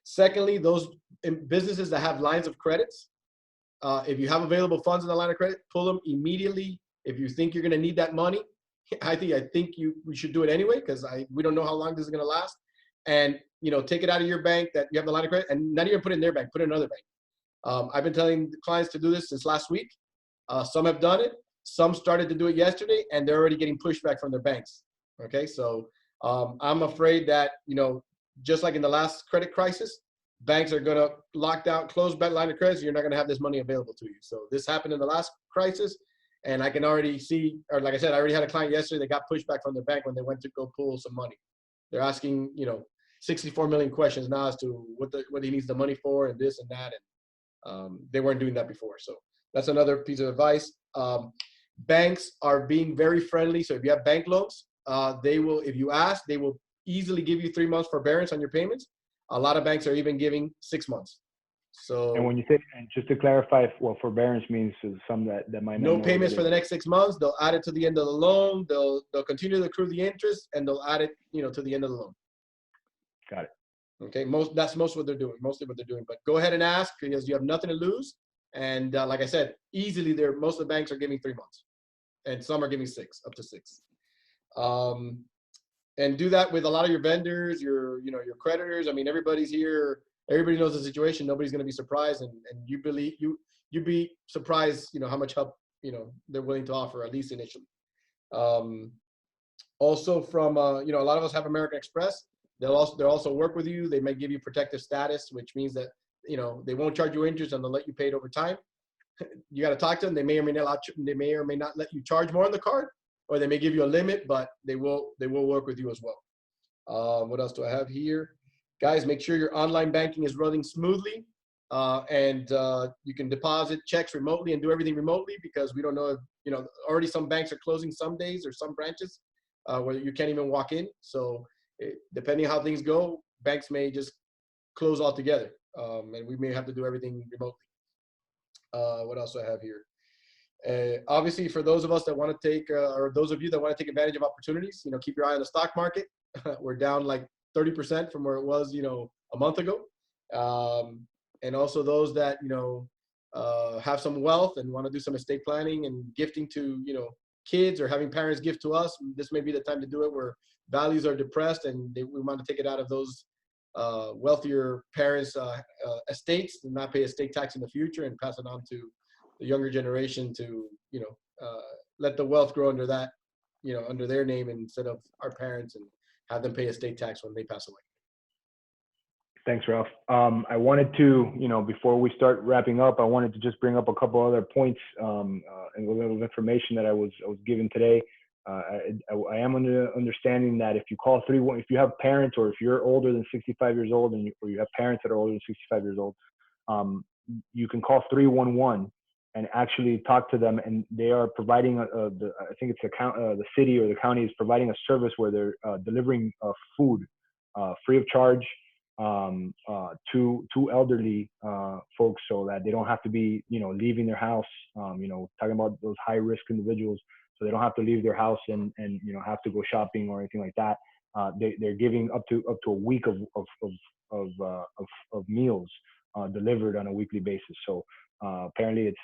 Secondly, those businesses that have lines of credits, if you have available funds in the line of credit, pull them immediately. If you think you're going to need that money, I think we should do it anyway, because we don't know how long this is going to last. And take it out of your bank that you have the line of credit, and not even put it in their bank, put it in another bank. I've been telling clients to do this since last week. Some have done it. Some started to do it yesterday, and they're already getting pushback from their banks. Okay, so I'm afraid that, just like in the last credit crisis, banks are going to lock down, close back line of credit, so you're not going to have this money available to you. So this happened in the last crisis, and I can already see, or like I said, I already had a client yesterday that got pushback from their bank when they went to go pull some money. They're asking, 64 million questions now as to what he needs the money for and this and that, and they weren't doing that before. So that's another piece of advice. Banks are being very friendly. So if you have bank loans, they will, if you ask, they will easily give you 3 months forbearance on your payments. A lot of banks are even giving 6 months. So, and when you say, and just to clarify what forbearance means to some that might not no know payments for the next 6 months. They'll add it to the end of the loan. They'll continue to accrue the interest, and they'll add it, to the end of the loan. Got it. Okay, that's mostly what they're doing. But go ahead and ask, because you have nothing to lose. And like I said, easily most of the banks are giving 3 months, and some are giving 6, up to 6. And do that with a lot of your vendors, your creditors. I mean, everybody's here. Everybody knows the situation. Nobody's going to be surprised, and you'd be surprised, how much help they're willing to offer, at least initially. Also, from a lot of us have American Express. They'll also work with you. They may give you protective status, which means that they won't charge you interest and they'll let you pay it over time. You got to talk to them. They may or may not let you charge more on the card, or they may give you a limit, but they will work with you as well. What else do I have here? Guys, make sure your online banking is running smoothly, and you can deposit checks remotely and do everything remotely, because we don't know if, already some banks are closing some days or some branches where you can't even walk in. So depending on how things go, banks may just close altogether, and we may have to do everything remotely. What else do I have here? Obviously, for those of us that want to take, or those of you that want to take advantage of opportunities, keep your eye on the stock market. We're down like 30% from where it was, a month ago. And also those that, have some wealth and want to do some estate planning and gifting to, kids, or having parents gift to us. This may be the time to do it, where values are depressed, and we want to take it out of those wealthier parents' estates, and not pay estate tax in the future, and pass it on to the younger generation to, let the wealth grow under that, under their name instead of our parents, and have them pay estate tax when they pass away. Thanks, Ralph. I wanted to, before we start wrapping up, I wanted to just bring up a couple other points and a little information that I was given today. I am understanding that if you call if you have parents, or if you're older than 65 years old, or you have parents that are older than 65 years old, you can call 311 and actually talk to them, and they are providing I think it's the city or the county is providing a service where they're delivering food free of charge. to elderly folks, so that they don't have to be, leaving their house. Talking about those high risk individuals, so they don't have to leave their house and have to go shopping or anything like that. They're giving up to a week of meals delivered on a weekly basis. So apparently it's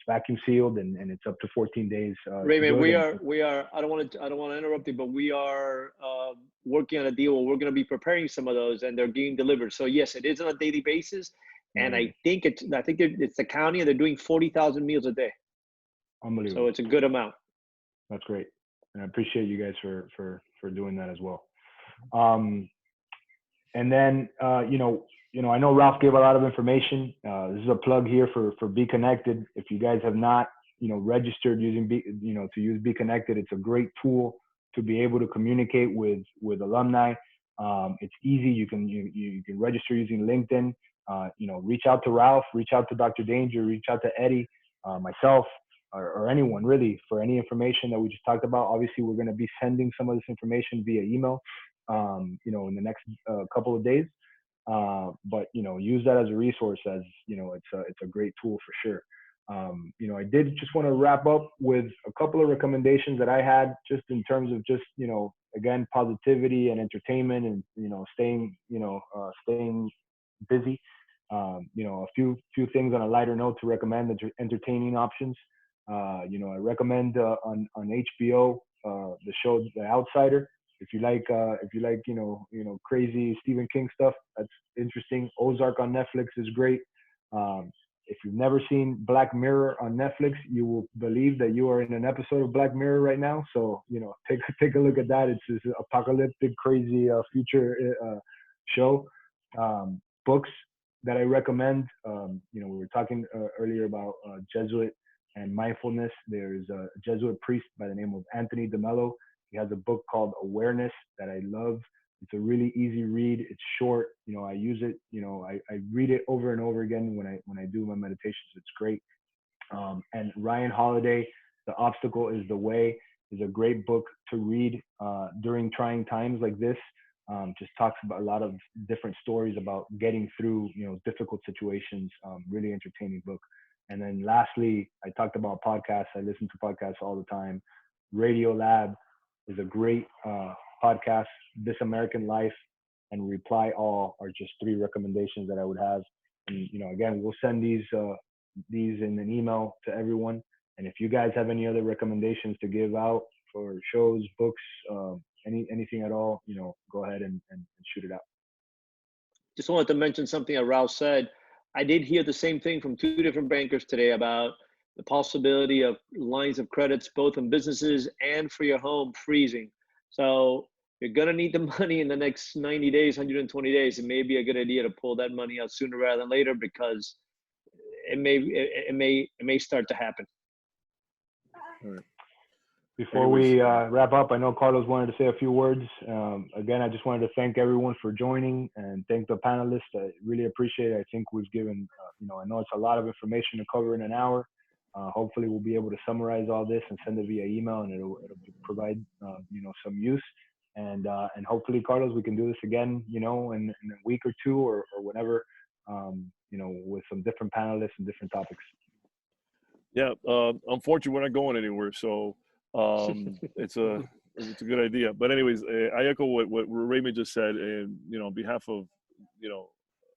vacuum sealed, and it's up to 14 days. Raymond, we are. I don't want to interrupt you, but we are working on a deal where we're going to be preparing some of those, and they're getting delivered. So yes, it is on a daily basis, and I think it's the county, and they're doing 40,000 meals a day. Unbelievable. So it's a good amount. That's great, and I appreciate you guys for doing that as well. And then I know Ralph gave a lot of information. This is a plug here for Be Connected. If you guys have not registered using to use Be Connected, it's a great tool to be able to communicate with alumni. It's easy. You can register using LinkedIn. Reach out to Ralph, reach out to Dr. Danger, reach out to Eddy, myself, or anyone really, for any information that we just talked about. Obviously, we're going to be sending some of this information via email, in the next couple of days. But use that as a resource, as it's a great tool for sure. I did just want to wrap up with a couple of recommendations that I had, just in terms of just again, positivity and entertainment, and staying busy. A few things on a lighter note to recommend, entertaining options. I recommend on HBO the show The Outsider. If you like crazy Stephen King stuff, that's interesting. Ozark on Netflix is great. If you've never seen Black Mirror on Netflix, you will believe that you are in an episode of Black Mirror right now. So take a look at that. It's this apocalyptic, crazy future show. Books that I recommend. We were talking earlier about Jesuit and mindfulness. There's a Jesuit priest by the name of Anthony DeMello. He has a book called Awareness that I love. It's a really easy read. It's short. I use it. I read it over and over again when I do my meditations. It's great. And Ryan Holiday, The Obstacle is the Way, is a great book to read during trying times like this. Just talks about a lot of different stories about getting through, difficult situations. Really entertaining book. And then lastly, I talked about podcasts. I listen to podcasts all the time. Radio Lab is a great podcast. This American Life and Reply All are just 3 recommendations that I would have. And again, we'll send these in an email to everyone. And if you guys have any other recommendations to give out for shows, books, anything at all, go ahead and shoot it out. Just wanted to mention something that Ralph said. I did hear the same thing from 2 different bankers today about the possibility of lines of credits, both in businesses and for your home, freezing. So you're going to need the money in the next 90 days, 120 days. It may be a good idea to pull that money out sooner rather than later, because it may start to happen. All right. Before we wrap up, I know Carlos wanted to say a few words. Again, I just wanted to thank everyone for joining and thank the panelists. I really appreciate it. I think we've given, I know it's a lot of information to cover in an hour. Hopefully we'll be able to summarize all this and send it via email, and it'll provide, some use. And hopefully, Carlos, we can do this again, in a week or 2 or whenever, with some different panelists and different topics. Yeah. Unfortunately, we're not going anywhere. So it's a good idea. But anyways, I echo what Raymond just said, and on behalf of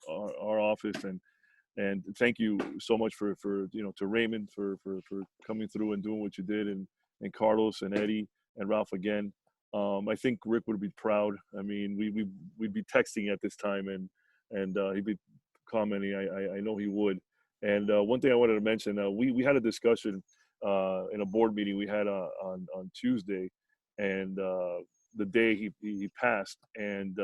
our office, and thank you so much for to Raymond for coming through and doing what you did, and Carlos and Eddy and Ralph again. I think Rick would be proud. I mean, we'd be texting at this time, and he'd be commenting. I know he would. And one thing I wanted to mention, we had a discussion in a board meeting we had on Tuesday, and the day he passed, and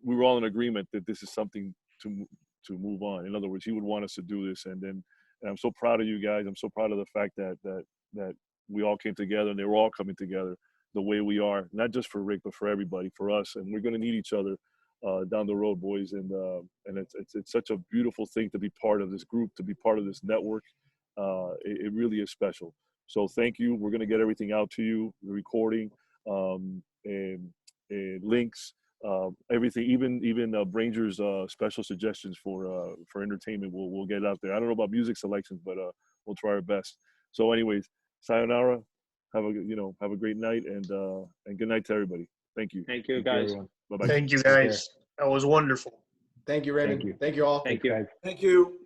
we were all in agreement that this is something to move on. In other words, he would want us to do this, and I'm so proud of you guys. I'm so proud of the fact that we all came together, and they were all coming together the way we are, not just for Rick, but for everybody, for us. And we're going to need each other down the road, boys. And it's such a beautiful thing to be part of this group, to be part of this network. It really is special. So thank you. We're going to get everything out to you, the recording, and links everything, even Branger's special suggestions for entertainment, we'll get it out there. I don't know about music selections, but we'll try our best. So, anyways, sayonara. Have a great night, and good night to everybody. Thank you. Thank you, guys. Bye bye. Thank you, guys. That was wonderful. Thank you, Raymond. Thank you. Thank you all. Thank Thanks, you. guys. Thank you.